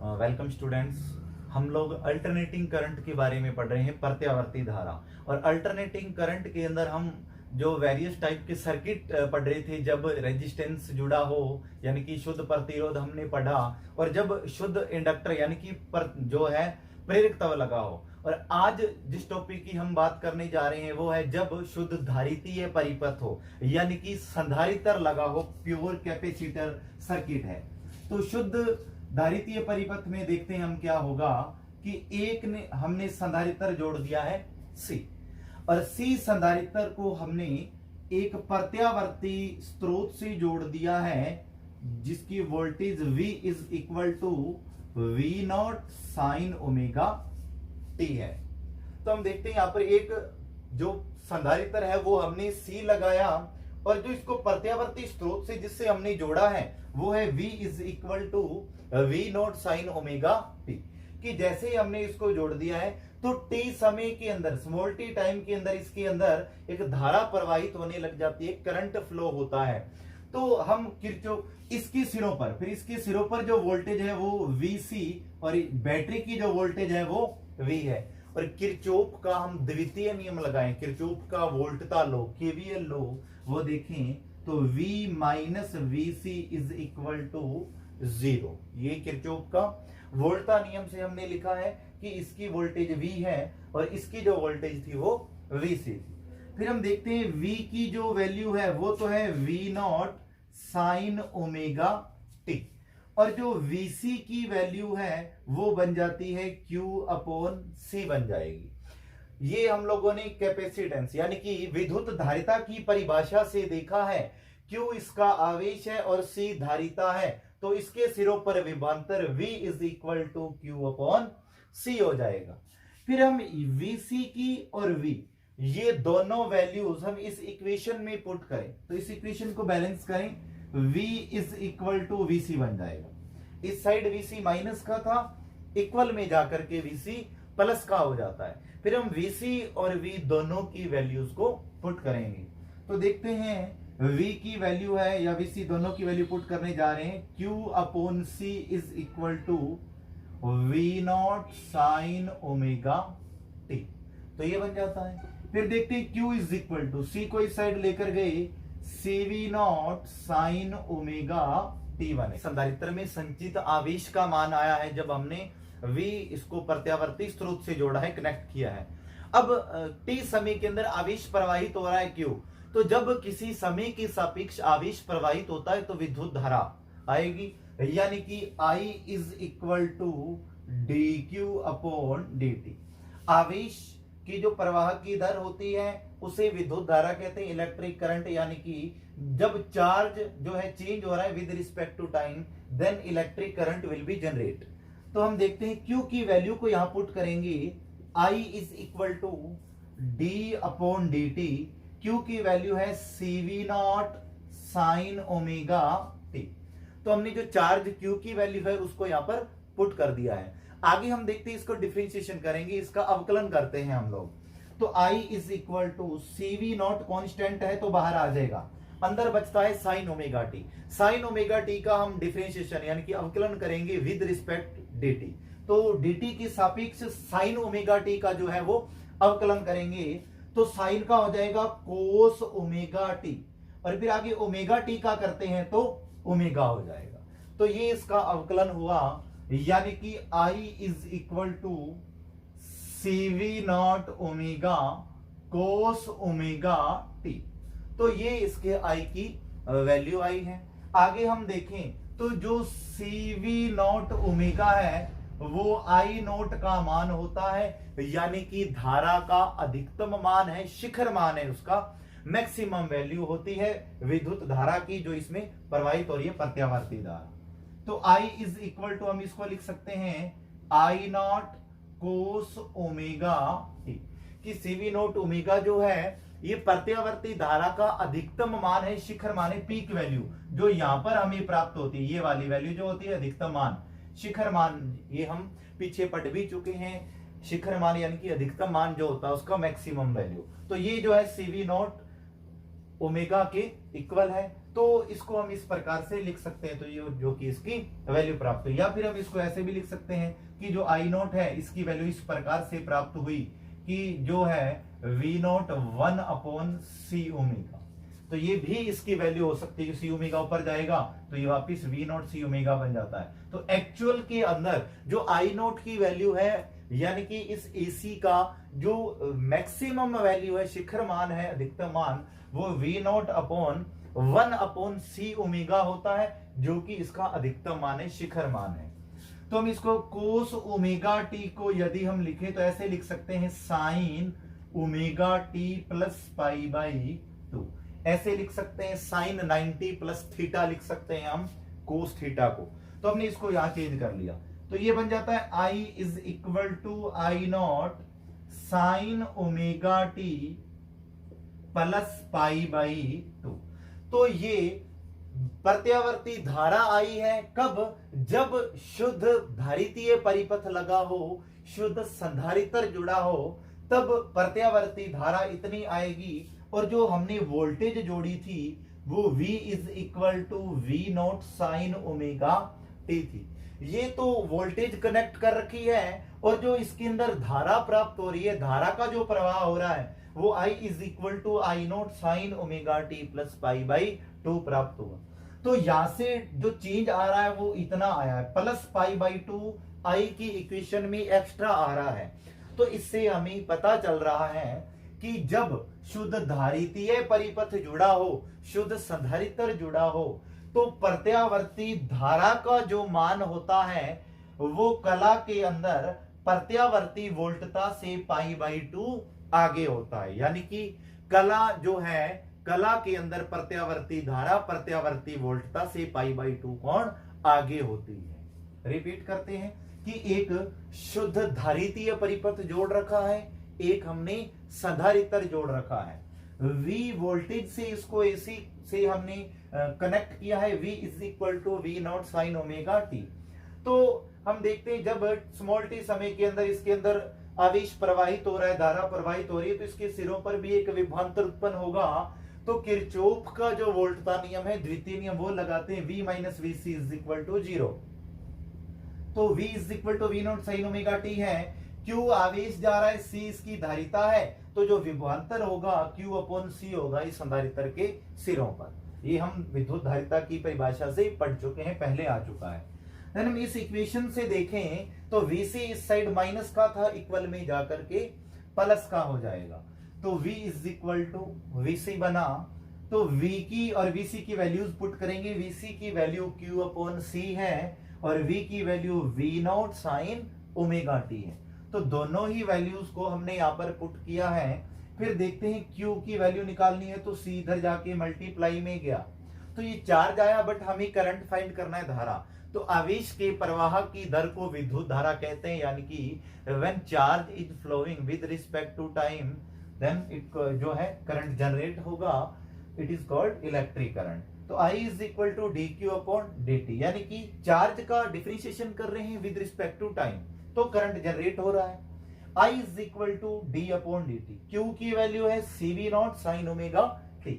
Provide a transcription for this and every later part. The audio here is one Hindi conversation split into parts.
Welcome students. हम लोग अल्टरनेटिंग करंट के बारे में पढ़ रहे हैं, प्रत्यावर्ती धारा। और अल्टरनेटिंग करंट के अंदर हम जो वेरियस टाइप के सर्किट पढ़ रहे थे, जब रेजिस्टेंस जुड़ा हो यानी कि शुद्ध प्रतिरोध हमने पढ़ा, और जब शुद्ध इंडक्टर यानी कि जो है प्रेरकत्व लगा हो। और आज जिस टॉपिक की हम बात करने जा रहे हैं वो है जब शुद्ध धारितीय परिपथ हो यानी कि संधारित्र लगा हो, प्योर कैपेसिटर सर्किट है। तो शुद्ध धारितीय परिपथ में देखते हैं हम क्या होगा कि एक ने हमने संधारित्र जोड़ दिया है C, और C संधारित्र को हमने एक प्रत्यावर्ती स्रोत से जोड़ दिया है जिसकी voltage V is equal to V not sine omega T है। तो हम देखते हैं यहां पर एक जो संधारित्र है वो हमने C लगाया, और जो इसको प्रत्यावर्ती स्रोत से जिससे हमने जोड़ा है वो है V is equal to V not sine omega T। कि जैसे ही हमने इसको जोड़ दिया है तो T समय के अंदर, स्मॉल t टाइम के अंदर इसके अंदर एक धारा प्रवाहित होने लग जाती है, करंट फ्लो होता है। तो हम किरचॉफ इसके सिरों पर, फिर इसके सिरों पर जो वोल्टेज है वो VC और बैटरी की जो वोल्टेज है वो V है। और किरचॉफ का हम द्वितीय नियम लगाएं, किरचॉफ का वोल्टता लो, KVL लो, वो देखें तो V minus VC is equal to 0। ये किरचॉफ का वोल्टता नियम से हमने लिखा है कि इसकी वोल्टेज V है और इसकी जो वोल्टेज थी वो VC थी। फिर हम देखते हैं V की जो वैल्यू है वो तो है V not sine omega T, और जो VC की वैल्यू है वो बन जाती है Q अपॉन C बन जाएगी। ये हम लोगों ने कैपेसिटेंस यानी कि विद्युत धारिता की परिभाषा से देखा है। Q इसका आवेश है और C धारिता है, तो इसके सिरों पर विभवांतर V is equal to Q upon C हो जाएगा। फिर हम VC की और V ये दोनों वैल्यूज हम इस इक्वेशन में पुट करें, तो इस इक्वेशन को बैलेंस करें, V is equal to VC बन जाएगा। इस साइड VC माइनस का था, इक्वल में जाकर के VC प्लस का हो जाता है। फिर हम VC और V दोनों की वैल्यूज को पुट करेंगे, तो देखते हैं V की वैल्यू है या VC दोनों की वैल्यू पुट करने जा रहे हैं। Q upon C is equal to V not sine omega T, तो ये बन जाता है। फिर देखते हैं Q is equal to C को इस साइड लेकर गए, CV not sine omega T बने। संधारित्र में संचित आवेश का मान आया है जब हमने V इसको प्रत्यावर्ती स्रोत से जोड़ा है, कनेक्ट किया है। अब T समय के अंदर आवेश प्रवाहित हो रहा है, क्यों? तो जब किसी समय के सापेक्ष आवेश प्रवाहित होता है तो विद्युत धारा आएगी, यानी कि I is equal to dQ upon dt। आवेश की जो प्रवाह की दर होती है उसे विद्युत धारा कहते हैं, इलेक्ट्रिक करंट, यानी कि जब चार्ज जो है चेंज हो रहा है with respect to time, then electric current will be generate. तो हम देखते हैं Q की वैल्यू को यहां पुट करेंगे, I is equal to d upon dt। Q की वैल्यू है CV not sine omega T। तो हमने जो चार्ज Q की वैल्यू है उसको यहां पर पुट कर दिया है। आगे हम देखते हैं इसको डिफरेंशिएशन करेंगे, इसका अवकलन करते हैं हम लोग। तो I is equal to CV not constant है तो बाहर आ जाएगा, अंदर बचता है sine omega T. Sine omega T का हम डिफरेंशिएशन यानी कि अवकलन करेंगे विद रिस्पेक्ट dt। तो dt के सापेक्ष साइन ओमेगा टी का जो है वो अवकलन करेंगे, तो साइन का हो जाएगा कोस ओमेगा टी, और फिर आगे ओमेगा टी का करते हैं तो ओमेगा हो जाएगा। तो ये इसका अवकलन हुआ, यानी कि I is equal to CV not omega cos omega T. तो ये इसके I की वैल्यू आई है। आगे हम देखें तो जो CV नॉट ओमेगा है वो I नॉट का मान होता है, यानी कि धारा का अधिकतम मान है, शिखर मान है, उसका मैक्सिमम वैल्यू होती है विद्युत धारा की जो इसमें प्रवाहित हो रही है, प्रत्यावर्ती धारा। तो I इज इक्वल टू हम इसको लिख सकते हैं I not cos omega T, कि CV नॉट ओमेगा जो है ये प्रत्यावर्ती धारा का अधिकतम मान है, शिखर मान है, पीक वैल्यू जो यहां पर हमें प्राप्त होती है। ये वाली वैल्यू जो होती है अधिकतम मान, शिखर मान, ये हम पीछे पढ़ भी चुके हैं। शिखर मान यानी कि अधिकतम मान जो होता है उसका मैक्सिमम वैल्यू। तो ये जो है CV नॉट ओमेगा के इक्वल है। तो इसको हम इस प्रकार से लिख सकते हैं, तो ये जो कि इसकी वैल्यू प्राप्त हुई। या फिर हम इसको ऐसे भी लिख सकते हैं कि जो आई नोट है इसकी वैल्यू इस प्रकार से प्राप्त हुई कि जो है वी नोट 1/c ओमेगा। तो ये भी इसकी वैल्यू हो सकती है, सी ओमेगा ऊपर जाएगा तो ये वापिस वी नोट सी ओमेगा बन जाता है। तो एक्चुअल के अंदर जो आई नोट की वैल्यू है, यानी कि इस एसी का जो मैक्सिमम वैल्यू है, शिखर मान है, अधिकतम मान, वो we naught upon 1/c omega होता है, जो कि इसका अधिकतम मान है, शिखर मान है। तो हम इसको कोस ओमेगा टी को यदि हम लिखे तो ऐसे लिख सकते हैं sign omega T plus pi by 2, ऐसे लिख सकते हैं साइन 90 प्लस थीटा लिख सकते हैं हम कोस थीटा को। तो हमने इसको यहां चेंज कर लिया, तो ये बन जाता है I is equal to I not sine omega T plus pi by 2। तो ये प्रत्यावर्ती धारा आई है कब? जब शुद्ध धारितीय परिपथ लगा हो, शुद्ध संधारित्र जुड़ा हो, तब प्रत्यावर्ती धारा इतनी आएगी। और जो हमने वोल्टेज जोड़ी थी वो V is equal to V not sine omega T थी। ये तो वोल्टेज कनेक्ट कर रखी है, और जो इसके अंदर धारा प्राप्त हो रही है, धारा का जो प्रवाह हो रहा है वो I is equal to I not sine omega T plus pi by 2 प्राप्त होगा। तो यहां से जो चेंज आ रहा है वो इतना आया है, प्लस पाई बाई 2 आई की इक्वेशन में एक्स्ट्रा आ रहा है। तो इससे हमें पता चल रहा है कि जब शुद्ध धारितीय परिपथ जुड़ा हो, शुद्ध संधारित्र जुड़ा हो, तो प्रत्यावर्ती धारा का जो मान होता है वो कला के अंदर प्रत्यावर्ती वोल्टता से पाई बाई 2 आगे होता है। यानी कि कला जो है, कला के अंदर प्रत्यावर्ती धारा प्रत्यावर्ती वोल्टता से पाई बाई 2 कोण आगे होती है। रिपीट करते हैं कि एक शुद्ध धारितीय परिपथ जोड़ रखा है, एक हमने संधारित्र जोड़ रखा है। V वोल्टेज से इसको एसी से हमने कनेक्ट किया है, V is equal to V not sine omega T. तो हम देखते हैं जब स्मॉल टी समय के अंदर इसके अंदर आवेश प्रवाहित हो रहा है, धारा प्रवाहित हो रही है, तो इसके सिरों पर भी एक विभवांतर उत्पन्न होगा। तो किरचॉफ का जो वोल्टता नियम है, द्वितीय नियम, वो लगाते हैं V minus V C is equal to 0। तो V is equal to V not sine omega T है, Q आवेश जा रहा है, C इसकी धारिता है, तो जो विभवांतर होगा Q अपॉन C होगा इस संधारित्र के सिरों पर। ये हम विद्युत धारिता की परिभाषा से पढ़ चुके हैं, पहले आ चुका है। देन हम इस इक्वेशन से देखें तो VC इस साइड माइनस का था, इक्वल में जाकर के प्लस का हो जाएगा। तो V is equal to VC बना, तो V की और VC की वैल्यूज पुट करेंगे। VC की वैल्यू Q अपॉन C है और V की value V not sine omega T है। तो दोनों ही वैल्यूज को हमने यहाँ पर पुट किया है। फिर देखते हैं Q की वैल्यू निकालनी है, तो C इधर जाके मल्टीप्लाई में गया, तो ये चार्ज आया, बट हमें करंट फाइंड करना है, धारा। तो आवेश के प्रवाह की दर को विद्युत धारा कहते हैं, यानी कि when charge is flowing with respect to time, then it जो है करंट जनरेट होगा, it is called electric current. तो I is equal to D Q upon D T, यानी कि चार्ज का डिफरेंशिएशन कर रहे हैं विद रिस्पेक्ट टू टाइम, तो करंट जनरेट हो रहा है। I is equal to D upon D T, Q की वैल्यू है CV not sine omega T.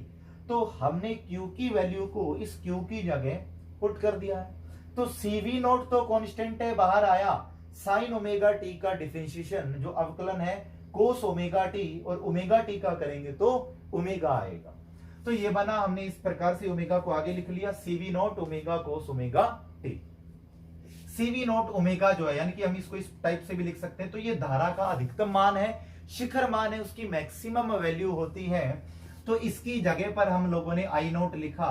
तो हमने Q की वैल्यू को इस Q की जगह पुट कर दिया है। तो CV नॉट तो कांस्टेंट है, बाहर आया, साइन ओमेगा टी का डिफरेंशिएशन जो अवकलन है कोस ओमेगा टी, और ओमेगा टी का करेंगे तो ओमेगा आएगा। तो ये बना, हमने इस प्रकार से ओमेगा को आगे लिख लिया, CV not omega cos omega T. CV not omega जो है, यानी कि हम इसको इस टाइप से भी लिख सकते हैं। तो ये धारा का अधिकतम मान है, शिखर मान है, उसकी मैक्सिमम वैल्यू होती है। तो इसकी जगह पर हम लोगों ने I नॉट लिखा,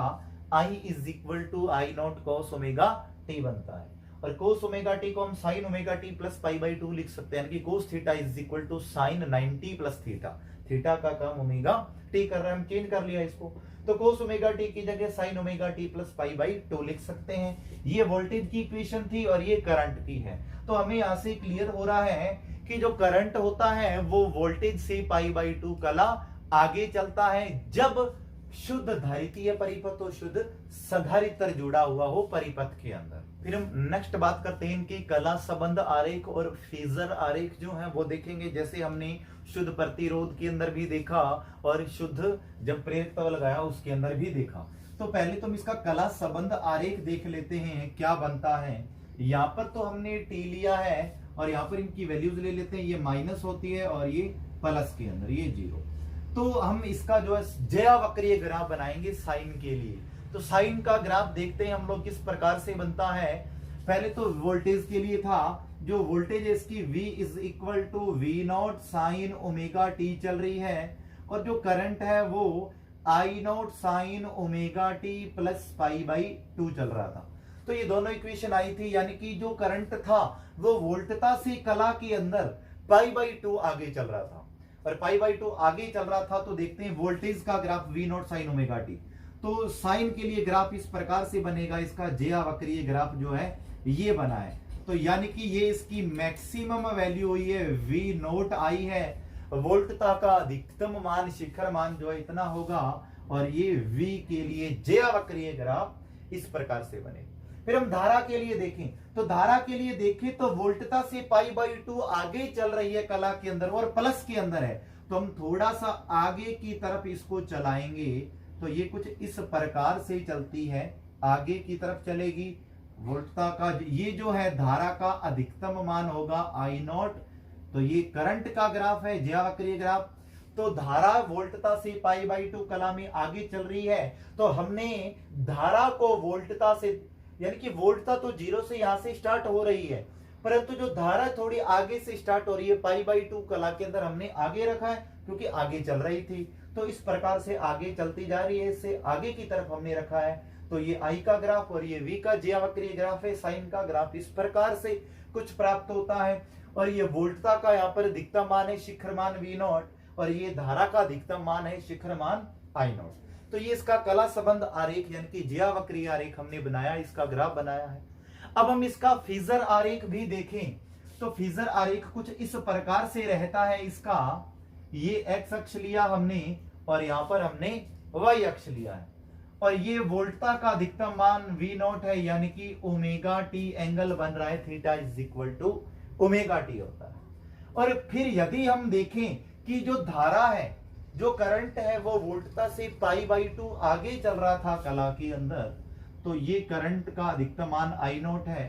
I is equal to I not cos omega T बनता है। और कोस ओमेगा टी को हम sine omega T plus pi by 2 लिख सकते हैं, यानी कि cos theta is equal to sine 90 plus theta. Theta का काम ओमेगा टी कर रहा है, हम चेंज कर लिया इसको। तो कोस ओमेगा टी की जगह sign omega T plus pi by 2 लिख सकते हैं। ये वोल्टेज की इक्वेशन थी और ये करंट की है। तो हमें यहां से क्लियर हो रहा है कि जो करंट होता है वो वोल्टेज से पाई बाई 2 कला आगे चलता है, जब शुद्ध धारितीय परिपथ और शुद्ध संधारित्र जुड़ा हुआ हो परिपथ के अंदर। फिर हम नेक्स्ट बात करते हैं इनकी कला संबंध आरेख और फेजर आरेख जो है वो देखेंगे। जैसे हमने शुद्ध प्रतिरोध के अंदर भी देखा और शुद्ध जब प्रेरकत्व लगाया उसके अंदर भी देखा। तो पहले तो हम इसका कला संबंध आरेख देख लेते हैं क्या बनता है। यहाँ पर तो हमने टी लिया है और यहाँ पर इनकी वैल्यूज ले लेते हैं, ये माइनस होती है और ये प्लस के अंदर ये 0। तो हम इसका जो है ज्यावक्रीय ग्राफ बनाएंगे साइन के लिए। तो साइन का ग्राफ देखते हैं हम लोग किस प्रकार से बनता है। पहले तो वोल्टेज के लिए था, जो वोल्टेज है इसकी V is equal to V not sine omega t चल रही है, और जो करंट है वो I not sine omega T plus pi by 2 चल रहा था। तो ये दोनों इक्वेशन आई थी, यानी कि जो करंट था वो वोल्टता से कला के अंदर पाई बाई 2 आगे चल रहा था, और पाई बाई 2 आगे चल रहा था। तो देखते हैं वोल्टेज का graph V not sine omega T. तो साइन के लिए ग्राफ इस प्रकार से बनेगा, इसका ज्यावक्रीय ग्राफ जो है ये बना है। तो यानी कि ये इसकी मैक्सिमम वैल्यू हुई है, वी नोट आई है, वोल्टता का अधिकतम मान शिखर मान जो है इतना होगा, और ये V के लिए ज्यावक्रीय ग्राफ इस प्रकार से बने। फिर हम धारा के लिए देखें, तो धारा के लिए देखें तो वोल्टता से पाई बाई 2 आगे चल रही है कला के अंदर और प्लस के अंदर है। तो हम थोड़ा सा आगे की तरफ इसको चलाएंगे तो ये कुछ इस प्रकार से चलती है, आगे की तरफ चलेगी। वोल्टता का ये जो है धारा का अधिकतम मान होगा आई नॉट। तो ये करंट का ग्राफ है, ज्यावक्रीय ग्राफ। तो धारा वोल्टता से पाई बाई 2 कला में आगे चल रही है, तो हमने धारा को वोल्टता से, यानी कि वोल्टता तो 0 से यहां से स्टार्ट हो रही है, परंतु जो धारा थोड़ी आगे से स्टार्ट हो रही है पाई बाई 2 कला के अंदर हमने आगे रखा है, क्योंकि आगे चल रही थी। तो इस प्रकार से आगे चलती जा रही है, इससे आगे की तरफ हमने रखा है। तो ये आई का ग्राफ और ये V का ज्यावक्रीय ग्राफ है। साइन का ग्राफ इस प्रकार से कुछ प्राप्त होता है, और ये वोल्टता का यहाँ पर अधिकतम मान है शिखर मान V नॉट, और ये धारा का अधिकतम मान है शिखर मान I नॉट। तो ये इसका कला संबंध आरेख यानी कि ज्यावक्रीय आरेख हमने बनाया, इसका ग्राफ बनाया है। अब हम इसका फेजर आरेख भी देखें, तो फेजर आरेख कुछ इस प्रकार से रहता है इसका। ये एक्स अक्ष लिया हमने और यहाँ पर हमने वाई अक्ष लिया है, और ये वोल्टता का अधिकतम मान V नॉट है, यानी कि ओमेगा टी एंगल बन रहा है, theta is equal to omega T होता है। और फिर यदि हम देखें कि जो धारा है, जो करंट है, वो वोल्टता से पाई बाई 2 आगे चल रहा था कला के अंदर, तो ये करंट का अधिकतम मान आई नॉट है,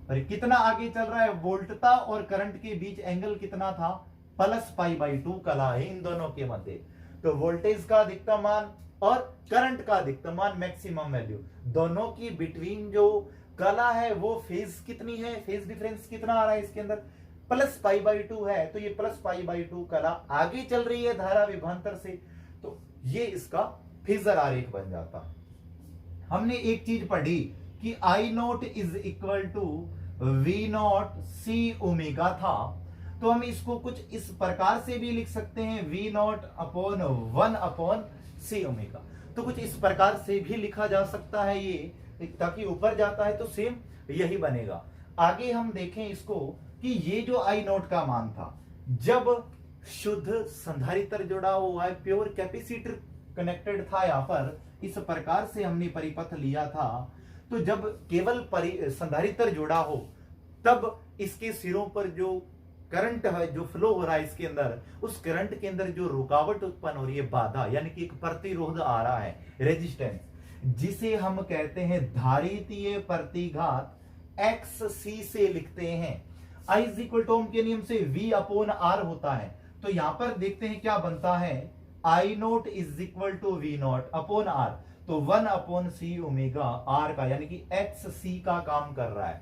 और कितना आगे चल रहा है, वोल्टता और करंट के बीच एंगल कितना था, प्लस पाई बाई 2 कला है इन दोनों के मध्य। तो वोल्टेज का अधिकतम मान और करंट का अधिकतम मान मैक्सिमम वैल्यू, दोनों की बिटवीन जो कला है वो फेज कितनी है, फेज डिफरेंस कितना आ रहा है इसके अंदर, प्लस पाई बाई 2 है। तो ये प्लस पाई बाई 2 कला आगे चल रही है धारा विभवांतर से, तो ये इसका फेजर आरेख बन जाता है। हमने एक चीज पढ़ी कि I not is equal to V not C omega था, तो हम इसको कुछ इस प्रकार से भी लिख सकते हैं, V not upon 1 upon C omega. तो कुछ इस प्रकार से भी लिखा जा सकता है ये, ताकि ऊपर जाता है तो सेम यही बनेगा। आगे हम देखें इसको कि ये जो आई नॉट का मान था, जब शुद्ध संधारित्र जुड़ा हुआ है, प्योर कैपेसिटर कनेक्टेड था, यहाँ पर इस प्रकार से हमने परिपथ लिया था। तो जब केवल संधारित्र जुड़ा हो, तब इसके सिरों पर जो करंट है, जो फ्लो हो रहा है इसके अंदर, उस करंट के अंदर जो रुकावट उत्पन्न हो रही है, बाधा यानी कि एक प्रतिरोध आ रहा है, रेजिस्टेंस, जिसे हम कहते हैं धारितीय प्रतिघात, XC से लिखते हैं। I is equal two ohm के नियम से V अपॉन R होता है। तो यहां पर देखते हैं क्या बनता है, I not is equal to V not upon R। तो 1 अपॉन C ओमेगा R का, यानी कि XC का काम कर रहा है।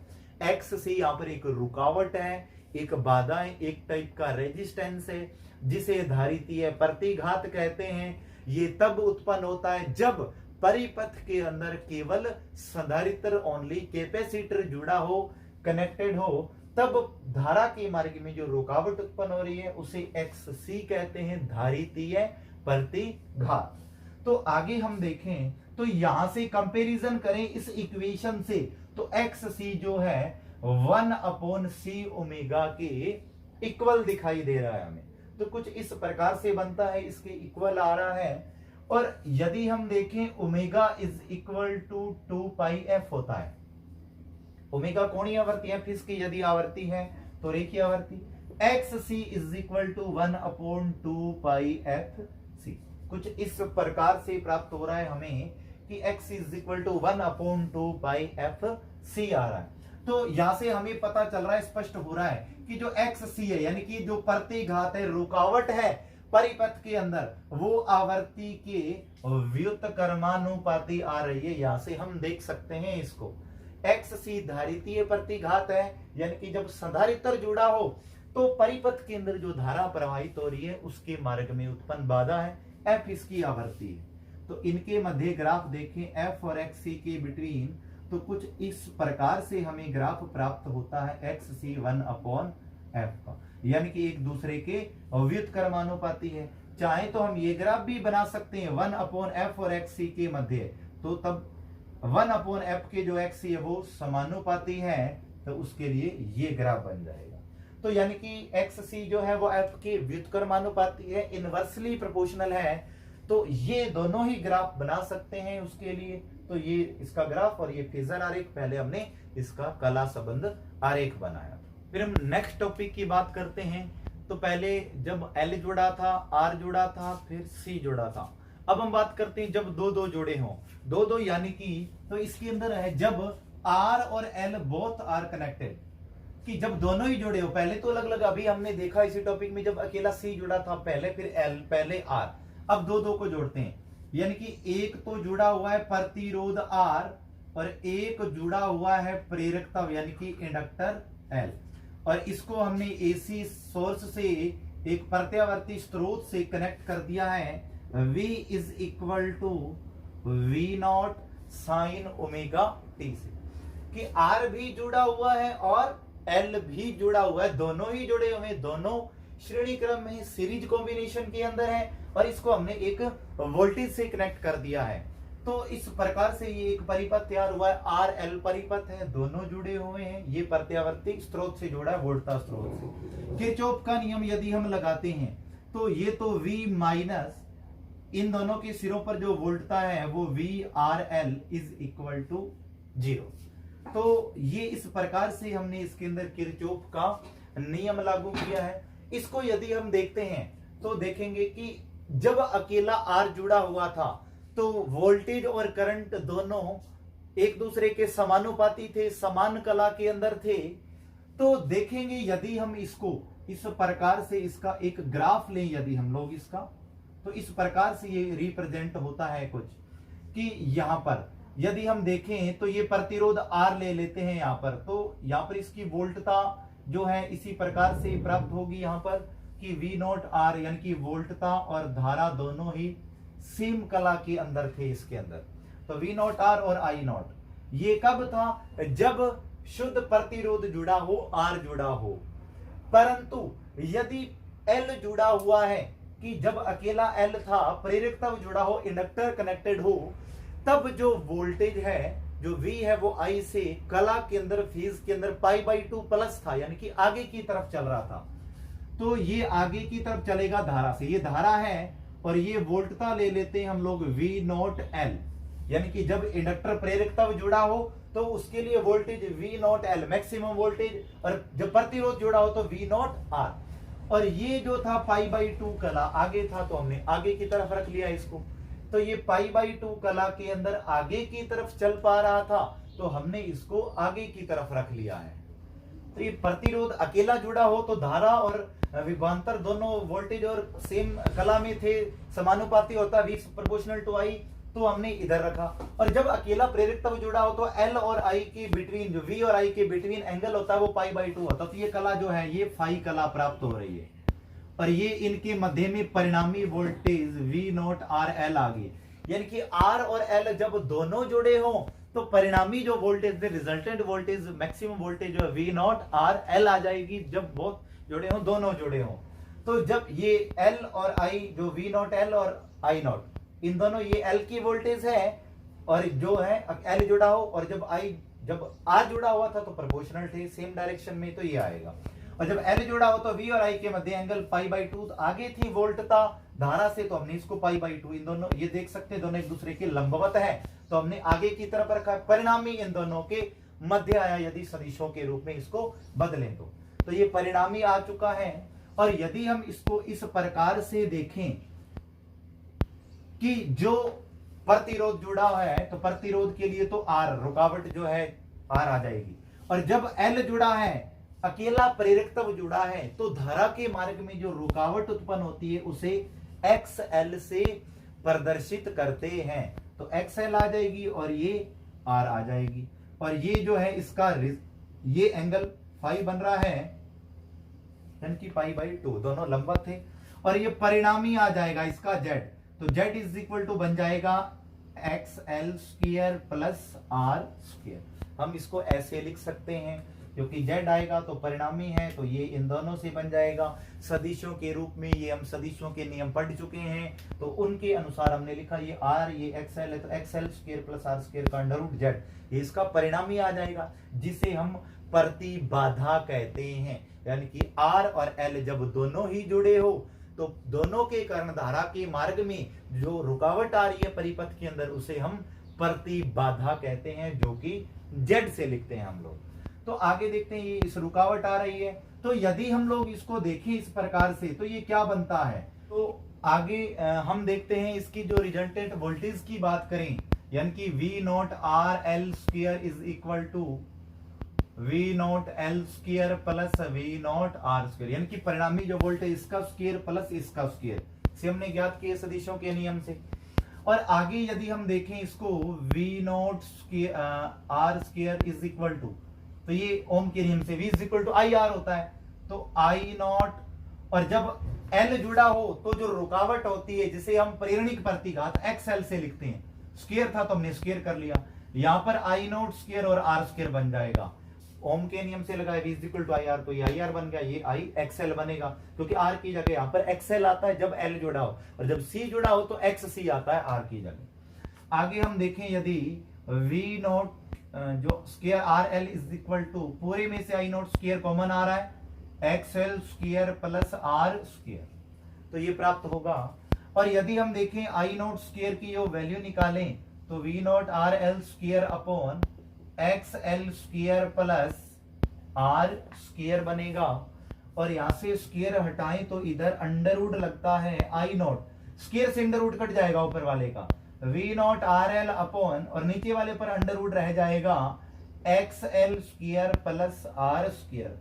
XC यहां पर एक रुकावट है, एक बाधा है, एक टाइप का रेजिस्टेंस है, जिसे धारितीय प्रतिघात कहते हैं। ये तब उत्पन्न होता है जब परिपथ के अंदर केवल संधारित्र ओनली कैपेसिटर जुड़ा हो, कनेक्टेड हो, तब धारा के मार्ग में जो रुकावट उत्पन्न हो रही है उसे XC कहते हैं, धारितीय प्रतिघात। तो आगे हम देखें तो यहां से कंपैरिजन करें इस इक्वेशन से, तो XC जो है 1 अपॉन सी ओमेगा के इक्वल दिखाई दे रहा है हमें। तो कुछ इस प्रकार से बनता है, इसके इक्वल आ रहा है। और यदि हम देखें omega is equal to 2 pi F होता है। ओमेगा कोणीय आवर्ती, एफ इसकी यदि आवर्ती है तो रेखीय आवर्ती। XC is equal to 1 upon 2 pi F C. कुछ इस प्रकार से प्राप्त हो रहा है हमें कि x is equal to 1/2 pi F C आ रहा है। तो यहां से हमें पता चल रहा है, स्पष्ट हो रहा है कि जो एक्स सी है यानी कि जो प्रतिघात है, रुकावट है परिपथ के अंदर, वो आवर्ती के व्युत्क्रमानुपाती आ रही है। यहां से हम देख सकते हैं इसको, एक्स सी धारितीय प्रतिघात है, यानी कि जब संधारित्र जुड़ा हो तो परिपथ के अंदर जो धारा प्रवाहित हो रही है उसके मार्ग में उत्पन्न बाधा है, एफ इसकी आवर्ती है। तो इनके मध्य ग्राफ देखें एफ और एक्स सी के बिटवीन, तो कुछ इस प्रकार से हमें ग्राफ प्राप्त होता है एक्स सी 1/f का, यानी कि एक दूसरे के व्युत्क्रमानुपाती है। चाहे तो हम ये ग्राफ भी बना सकते हैं 1/f और एक्स सी के मध्य, तो तब 1/f के जो एक्स सी है वो समानुपाती है, तो उसके लिए ये ग्राफ बन जाएगा। तो यानी कि एक्स सी जो है वो एफ के व्युत्क्रमानुपाती है, इनवर्सली प्रोपोर्शनल है। तो ये दोनों ही ग्राफ बना सकते हैं उसके लिए। तो ये इसका ग्राफ और ये फेजर आरेख, पहले हमने इसका कला संबंध आरेख बनाया। फिर हम नेक्स्ट टॉपिक की बात करते हैं। तो पहले जब L जुड़ा था, R जुड़ा था, फिर C जुड़ा था। अब हम बात करते हैं जब दो जुड़े हों, दो यानी कि, तो इसके अंदर है जब R और L बोथ आर कनेक्टेड, कि जब दोनों ही जुड़े हो। पहले तो अलग अलग, अभी हमने देखा इसी टॉपिक में जब अकेला C जुड़ा था पहले, फिर L, पहले R, अब दो को जोड़ते हैं, यानी कि एक तो जुड़ा हुआ है प्रतिरोध R और एक जुड़ा हुआ है प्रेरकता यानी कि इंडक्टर L, और इसको हमने AC सोर्स से एक प्रत्यावर्ती स्रोत से कनेक्ट कर दिया है। V is equal to V0 sine omega t से, कि R भी जुड़ा हुआ है और L भी जुड़ा हुआ है, दोनों ही जुड़े हुए हैं, दोनों श्रेणी क्रम में सीरीज कॉम्बिनेशन के अंदर है, और इसको हमने एक वोल्टेज से कनेक्ट कर दिया है। तो इस प्रकार से ये एक परिपथ तैयार हुआ है, आर एल परिपथ है, दोनों जुड़े हुए हैं, ये प्रत्यावर्ती स्रोत से जुड़ा है, वोल्टता स्रोत से। किरचॉफ का नियम यदि हम लगाते हैं तो ये तो V माइनस इन दोनों के सिरों पर जो वोल्टता है वो VRL इज इक्वल टू 0। तो ये इस प्रकार से हमने इसके अंदर किरचॉफ का नियम लागू किया है। इसको यदि हम देखते हैं तो देखेंगे कि जब अकेला आर जुड़ा हुआ था तो वोल्टेज और करंट दोनों एक दूसरे के समानुपाती थे, समान कला के अंदर थे। तो देखेंगे यदि हम इसको इस प्रकार से इसका एक ग्राफ लें यदि हम लोग इसका, तो इस प्रकार से ये रिप्रेजेंट होता है कुछ, कि यहां पर यदि हम देखें तो ये प्रतिरोध आर ले लेते हैं यहां पर, तो यहां पर इसकी वोल्टता जो है इसी प्रकार से प्राप्त होगी यहां पर कि V0 R, यानी कि वोल्टता और धारा दोनों ही सेम कला के अंदर थे इसके अंदर। तो V0 R और I0 ये कब था, जब शुद्ध प्रतिरोध जुड़ा हो, R जुड़ा हो। परंतु यदि L जुड़ा हुआ है, कि जब अकेला L था, प्रेरकता जुड़ा हो, इंडक्टर कनेक्टेड हो, तब जो वोल्टेज है जो V है वो I से कला के अंदर फेज के अंदर π/2 प्लस था, यानी कि आगे की तरफ चल रहा था। तो ये आगे की तरफ चलेगा धारा से, ये धारा है, और ये वोल्टता ले लेते हैं हम लोग V0L, यानी कि जब इंडक्टर प्रेरकता जुड़ा हो तो उसके लिए वोल्टेज V0L मैक्सिमम वोल्टेज, और जब प्रतिरोध जुड़ा हो तो V0R। और ये जो था π/2 कला आगे था, तो हमने आगे की तरफ रख लिया इसको। तो ये π/2 कला के अंदर आगे की तरफ चल पा रहा था, तो हमने इसको आगे की तरफ रख लिया है। तो ये प्रतिरोध अकेला जुड़ा हो तो धारा और विभवांतर दोनों वोल्टेज और सेम कला में थे, समानुपाती होता V प्रोपोर्शनल टू I, तो हमने इधर रखा। और जब अकेला प्रेरकता जुड़ा हो तो L और I के बिटवीन, जो V और I के बिटवीन एंगल होता है वो π/2 होता है। तो ये कला जो है ये फाई कला प्राप्त हो रही है, और ये इनके मध्य में परिणामी वोल्टेज V0RL आ गई, यानी कि R और L जब दोनों जुड़े हों तो परिणामी जो वोल्टेज है, रिजल्टेंट वोल्टेज, मैक्सिमम वोल्टेज जो V0RL आ जाएगी, जब बहुत जुड़े हों, दोनों जुड़े हों। तो जब ये L और I, जो V0L और I0, इन दोनों ये L की वोल्टेज है, और जो है L जुड़ा हो, और जब R जुड़ा हुआ था तो प्रोपोर्शनल थे सेम डायरेक्शन में, तो ये आएगा। और जब L जुड़ा हो तो V और I के मध्य एंगल π/2, आगे थी वोल्टता धारा से, तो हमने इसको π/2, इन दोनों ये देख सकते हैं दोनों एक दूसरे के लंबवत है, तो हमने आगे की तरफ रखा। परिणामी इन दोनों के मध्य आया, यदि सदिशों के रूप में इसको बदलें तो ये परिणामी आ चुका है। और यदि हम इसको इस प्रकार से देखें कि जो प्रतिरोध जुड़ा है तो प्रतिरोध के लिए तो आर, रुकावट जो है आर आ जाएगी। और जब एल जुड़ा है, अकेला प्रेरकत्व जुड़ा है, तो धारा के मार्ग में जो रुकावट उत्पन्न होती है उसे एक्स एल से प्रदर्शित करते हैं। तो एक्स एल आ जाएगी और ये आर आ जाएगी, और ये जो है इसका ये एंगल फाई बन रहा है, यानी कि पाई बाई 2, दोनों लंबवत थे। और ये परिणामी आ जाएगा इसका जेड, तो जेड इज इक्वल टू बन जाएगा X L square plus R square. हम इसको ऐसे लिख सकते हैं, क्योंकि जेड आएगा तो परिणामी है, तो ये इन दोनों से बन जाएगा सदिशों के रूप में। ये हम सदिशों के नियम पढ़ चुके हैं, तो उनके अनुसार हमने लिखा ये आर, ये एक्स एल है, तो X L square plus R square का अंडर रूट जेड, ये इसका परिणामी आ जाएगा, जिसे हम प्रतिबाधा कहते हैं। यानी कि आर और एल जब दोनों ही जुड़े हो, तो दोनों के कर्ण धारा के मार्ग में जो रुकावट आ रही है परिपथ के अंदर, उसे हम प्रतिबाधा कहते हैं, जो कि जेड से लिखते हैं हम लोग। तो आगे देखते हैं, ये इस रुकावट आ रही है, तो यदि हम लोग इसको देखें इस प्रकार से, तो ये क्या बनता है। तो आगे हम देखते हैं इसकी जो रिजल्टेंट वोल्टेज की बात करें, यानी कि V not R L square is equal to V not L square plus V not R square, यानी कि परिणामी जो वोल्टेज इसका स्क्वायर प्लस इसका स्क्वायर से हमने ज्ञात किए सदिशों के नियम से। और आगे यदि हम देखें इसको, V not R square is equal to, तो ये ओम के नियम से v is equal to I R होता है, तो आई नॉट, और जब L जुड़ा हो तो जो रुकावट होती है जिसे हम प्रेरणिक प्रतिघात XL से लिखते हैं, स्क्वायर था तो हमने स्क्वायर कर लिया, यहां पर आई नॉट स्क्वायर और आर स्क्वायर बन जाएगा। ओम के नियम से लगाए v is equal to I R, तो ये आई आर बन गया, ये आई एक्सएल बनेगा, क्योंकि आर की जगह यहां पर एक्सएल आता है जब L जुड़ा हो, और जब C जुड़ा हो तो XC आता है आर की जगह। आगे हम देखें, यदि वी नॉट जो square R L is equal to, पूरे में से आई नॉट स्क्वायर कॉमन आ रहा है, X L square plus R square, तो ये प्राप्त होगा। और यदि हम देखें आई नॉट स्क्वायर की जो वैल्यू निकालें, तो V not R L square upon X L square plus R square बनेगा, और यहां से स्क्वायर हटाएं तो इधर अंडर रूट लगता है आई नॉट, स्क्वायर से अंडर रूट कट जाएगा ऊपर वाले का, V not R L upon, और नीचे वाले पर अंडर रूट रह जाएगा X L square plus R square.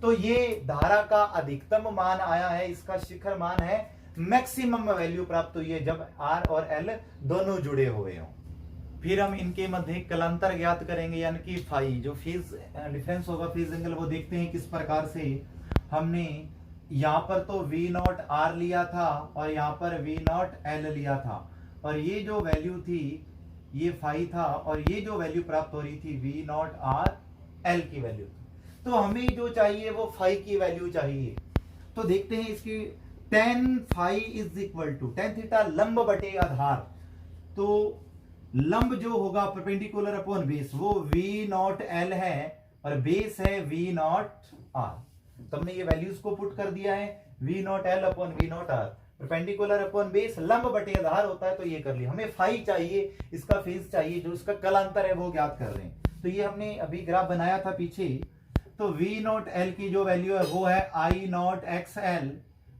तो ये धारा का अधिकतम मान आया है, इसका शिखर मान है, मैक्सिमम वैल्यू प्राप्त हुई है जब आर और एल दोनों जुड़े हुए हों। फिर हम इनके मध्य कलांतर ज्ञात करेंगे, यानी कि फाई जो फेज डिफरेंस होगा, फेज एंगल, वो देखते हैं किस प्रकार से। हमने यहां पर तो वी नॉट आर लिया था और यहां पर वी नॉट एल लिया था, और ये जो वैल्यू थी ये फाई था, और ये जो वैल्यू प्राप्त हो रही थी वी नॉट आर एल की वैल्यू थी। तो हमें जो चाहिए वो फाई की वैल्यू चाहिए। तो देखते हैं इसकी, tan phi is equal to tan theta लंब बटे आधार, तो लंब जो होगा परपेंडिकुलर अपॉन बेस, वो वी नॉट एल है और बेस है वी नॉट आर। तो हमने ये वैल्यूज को पुट कर दिया है, V not L upon V not R, perpendicular upon base, लंब बटे आधार होता है, तो ये कर लिया। हमें फाई चाहिए, इसका फेज चाहिए, जो इसका कलांतर है वो ज्ञात कर रहे हैं। तो ये हमने अभी ग्राफ बनाया था पीछे, तो वी नॉट एल की जो वैल्यू है वो है I not X L,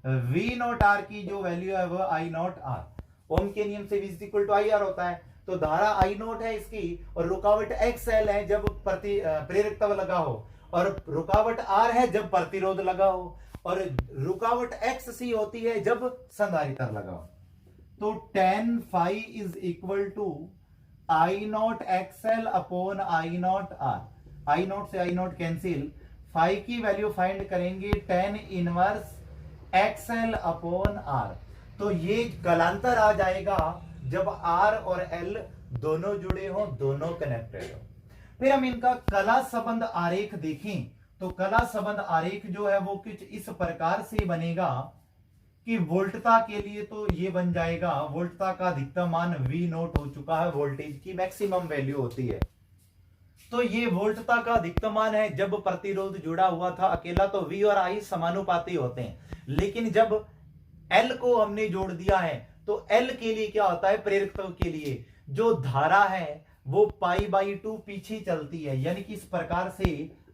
V not R की जो वैल्यू है वो आई नॉट आर। ओम के नियम से v is equal to I R होता है, तो धारा आई नॉट है इसकी, और रुकावट एक्स एल है जब प्रेरकत्व लगा हो, और रुकावट आर है जब प्रतिरोध लगा हो, और रुकावट एक्स सी होती है जब संधारित्र लगा हो। तो tan phi is equal to I not X L upon I not R, I not से आई नॉट कैंसिल, फाई की वैल्यू फाइंड करेंगे tan inverse X L upon R, तो ये कलांतर आ जाएगा जब आर और एल दोनों जुड़े हो, दोनों कनेक्टेड हो। फिर हम इनका कला संबंध आरेख देखें, तो कला संबंध आरेख जो है वो कुछ इस प्रकार से बनेगा कि वोल्टता के लिए तो ये बन जाएगा, वोल्टता का अधिकतम मान V नोट हो चुका है, वोल्टेज की मैक्सिमम वैल्यू होती है, तो ये वोल्टता का अधिकतम मान है जब प्रतिरोध जुड़ा हुआ था अकेला, तो V और I समानुपाती होते हैं, लेकिन जब L को हमने जोड़ दिया है तो L के लिए क्या होता है, प्रेरकत्व के लिए जो धारा है वो पाई बाई 2 पीछे चलती है, यानी कि इस प्रकार से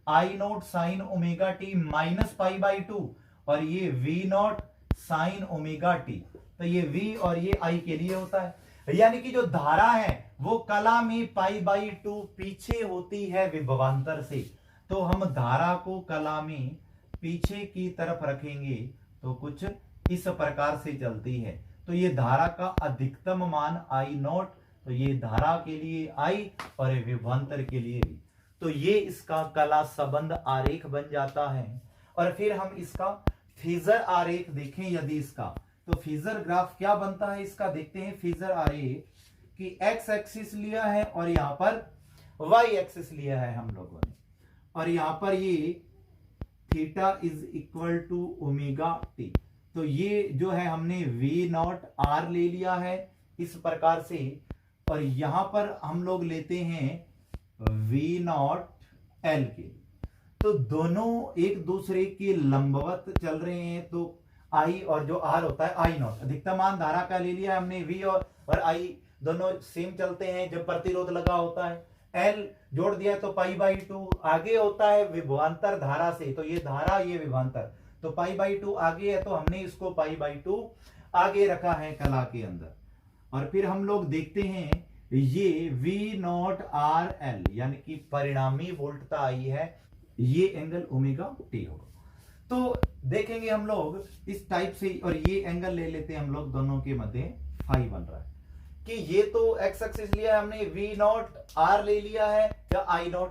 I not sine omega t minus pi by 2, और ये V not sine omega T, तो ये V और ये I के लिए होता है। यानी कि जो धारा है वो कला में π/2 पीछे होती है विभवांतर से। तो हम धारा को कला में पीछे की तरफ रखेंगे तो कुछ इस प्रकार से चलती है। तो ये धारा का अधिकतम मान I0, तो ये धारा के लिए I और विभवांतर के लिए V। तो ये इसका कला संबंध आरेख बन जाता है। और फिर हम इसका फेजर आरेख देखें यदि इसका, तो फेजर ग्राफ क्या बनता है इसका देखते हैं। फेजर आरेख कि x एक्सिस लिया है और यहां पर y एक्सिस लिया है हम लोगों ने, और यहां पर ये theta is equal to omega T. तो ये जो है हमने V0 R ले लिया है इस प्रकार से, और यहां पर हम लोग लेते हैं V0 L के। तो दोनों एक दूसरे के लंबवत चल रहे हैं, तो I और जो R होता है I0, अधिकतम मान धारा का ले लिया हमने। V और I दोनों सेम चलते हैं जब प्रतिरोध लगा होता है। L जोड़ दिया तो π/2 आगे होता है विभवांतर धारा से, तो ये धारा ये विभवांतर, तो π/2 आगे है, तो हमने इसको π/2 आगे रखा है कला के अंदर। और फिर हम लोग देखते हैं ये V0RL यानी कि परिणामी वोल्टता आई है, ये एंगल ओमेगा टी होगा। तो देखेंगे हम लोग इस टाइप से, और ये एंगल ले लेते हैं हम लोग दोनों के मध्य फाई बन रहा है कि ये तो x एक्सिस लिया है हमने, V0R ले लिया है या I0।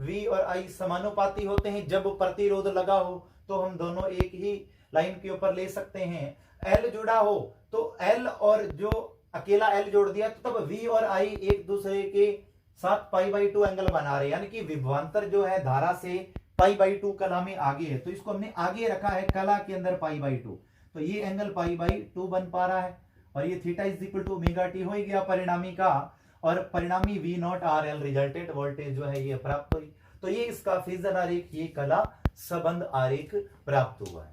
V और I समानुपाती होते हैं, जब प्रतिरोध लगा हो तो हम दोनों एक ही लाइन के ऊपर ले सकते हैं। L जुड़ा हो तो L और जो अकेला L जोड़ दिया तो तब V और I एक दूसरे के साथ π/2 एंगल बना रहे हैं, यानी कि विभवांतर जो है धारा से π/2 कला में आगे है, तो इसको हमने आगे रखा है कला के अंदर π/2, तो ये एंगल π/2 बन पा रहा है। और ये theta is equal to omega T हो गया परिणामी का, और परिणामी V0RL रिजल्टेंट वोल्टेज जो है ये प्राप्त हुई। तो ये इसका फेजर आरेख, ये कला संबंध आरेख प्राप्त हुआ है।